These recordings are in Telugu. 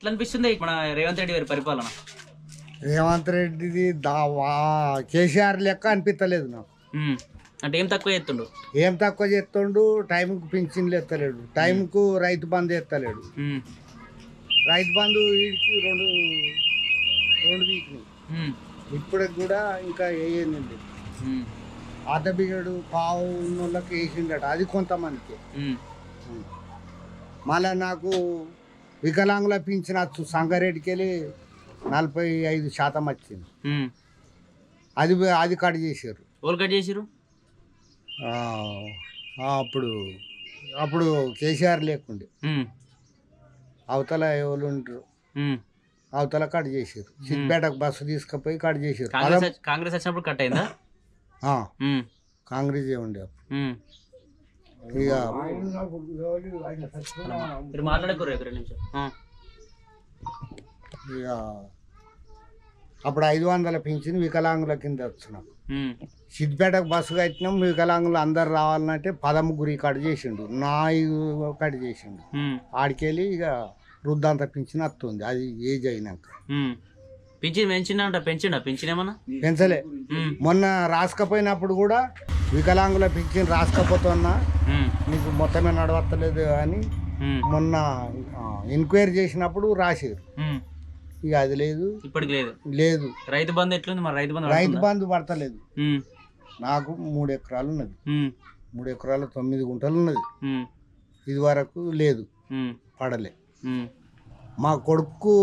ఎట్లా అనిపిస్తుంది మన రేవంత్ రెడ్డి గారి పరిపాలన? రేవంత్ రెడ్డిది కేసీఆర్ లెక్క అనిపించలేదు నాకు. అంటే ఏం తక్కువ చేస్తుండు? ఏం తక్కువ చేస్తుండు, టైంకు పింఛన్లు ఎత్తలేడు, టైంకు రైతు బంధు ఎత్తలేడు. రైతు బంధు వీడికి రెండు వీక్ని ఇప్పటికి కూడా ఇంకా వేయండి. ఆట బిగడు పావు ఉన్నోళ్ళకి వేసిండట, అది కొంతమందికి. మళ్ళీ నాకు వికలాంగుల పింఛన్ వచ్చు సంగారెడ్డికి వెళ్ళి 45% వచ్చింది. అది కట్ చేశారు. ఎవరు కట్ చేసారు? అప్పుడు కేసీఆర్ లేకుండే అవతల ఎవరు ఉంటారు, అవతల కట్ చేసారు. సిద్దిపేటకు బస్సు తీసుకుపోయి కట్ చేసారు. కాంగ్రెస్ వచ్చినప్పుడు కట్ అయిందా? కాంగ్రెస్ ఉండే అప్పుడు. ఇక ఇక అప్పుడు 500 పింఛన్ వికలాంగుల కింద వచ్చినాం. సిద్దిపేటకు బస్సు కట్టినాం. వికలాంగులు అందరు రావాలంటే 13 కట్ చేసిండు, 4 కట్ చేసిండు. ఆడికెళ్ళి ఇక వృద్ధాంత పింఛన్ వస్తుంది, అది ఏజ్ అయినాక. పింఛన్ పెంచిండా? పింఛన్ ఏమన్నా పెంచలే. మొన్న రాసుకపోయినప్పుడు కూడా వికలాంగుల పింఛన్ రాసుకపోతున్నా నీకు మొత్తమే నడవత్తలేదు అని మొన్న ఎంక్వైరీ చేసినప్పుడు రాశారు. ఇక అది లేదు, ఇప్పటికి లేదు. రైతు బంధు ఎట్లుంది మరి? రైతు బంధు పడతలేదు. నాకు 3 ఎకరాలు ఉన్నది, 3 ఎకరాలు 9 గుంటలు ఉన్నది. ఇది వరకు లేదు, పడలే. మా కొడుకు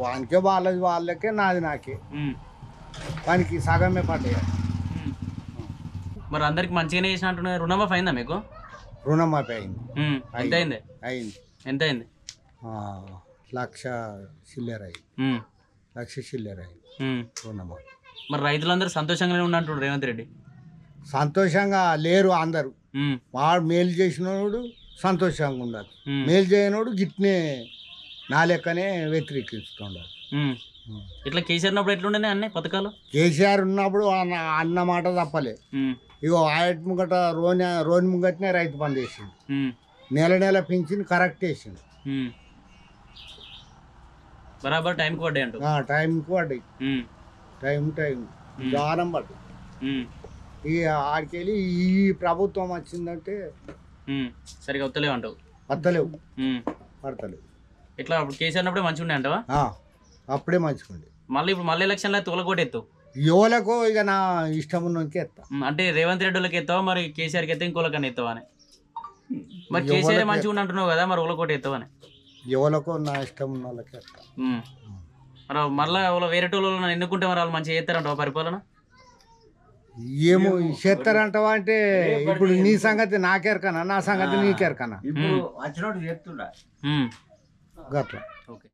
వానికే వాళ్ళకే నాది నాకే, వానికి సగమే పడ్డాయి. మరి అందరికి మంచిగానే చేసినట్టు. రుణమాఫీ అయిందా మీకు? రుణమాఫీ అయింది. ఎంత అయింది? ఎంత అయింది? 1,00,000 చిల్లర అయింది. 1,00,000 చిల్లర అయింది రుణమాఫీ. మరి రైతులందరూ సంతోషంగానే ఉన్నట్టు రేవంత్ రెడ్డి? సంతోషంగా లేరు అందరూ. వాడు మేలు చేసినోడు సంతోషంగా ఉండాలి, మేలు చేయనోడు గిట్నే నా లెక్కనే వ్యతిరేకిస్తుండాలి. ఇట్లా కేసీఆర్ ఉన్నప్పుడు ఎట్లుండే అన్నీ పథకాలు? కేసీఆర్ ఉన్నప్పుడు అన్న మాట తప్పలే. ఇగో ఆయట్ ముంగట రోని ముంగటనే రైతు బంద్ వేసిండు, నెల పింఛన్ కరెక్ట్ వేసిండు. బరాబర్ టైంకి పడ్డాయి అంట. టైంకి పడ్డాయి, టైం దానం పడ్డాయి. ఇక ఆడికెళ్ళి ఈ ప్రభుత్వం వచ్చిందంటే సరిగా వస్తలేవు అంటావు? వస్తలేవు, పడతలేవు. ఇట్లా అప్పుడు కేసీఆర్ ఉన్నప్పుడే మంచిగా ఉండే అంటావా? అప్పుడే మంచిగుండే. మళ్ళీ ఎలక్షన్లో తోలకోటి ఎత్తావు? యువలకు ఇక నా ఇష్టం ఉన్నకి ఎత్తా. అంటే రేవంత్ రెడ్డి వాళ్ళకి ఎత్తావా, మరి కేసీఆర్కి ఎత్తా ఇంకోళ్ళకన్నా ఎత్తావా అని? మరి కేసీఆర్ మంచిగా ఉండి అంటున్నావు కదా, మరి ఊళ్ళకోటి ఎత్తావని? యువలకు నా ఇష్టం ఉన్న వాళ్ళకి ఎత్తా. మరి మళ్ళీ వేరే టోళ్ళు ఎన్నుకుంటే మరి వాళ్ళు మంచిగా చేస్తారంటావా పరిపాలన? ఏమో చేస్తారంటావా అంటే ఇప్పుడు నీ సంగతి నాకెరకనా, నా సంగతి నీకెరకనా? వచ్చినోడు చేస్తుండ గట్లా. ఓకే.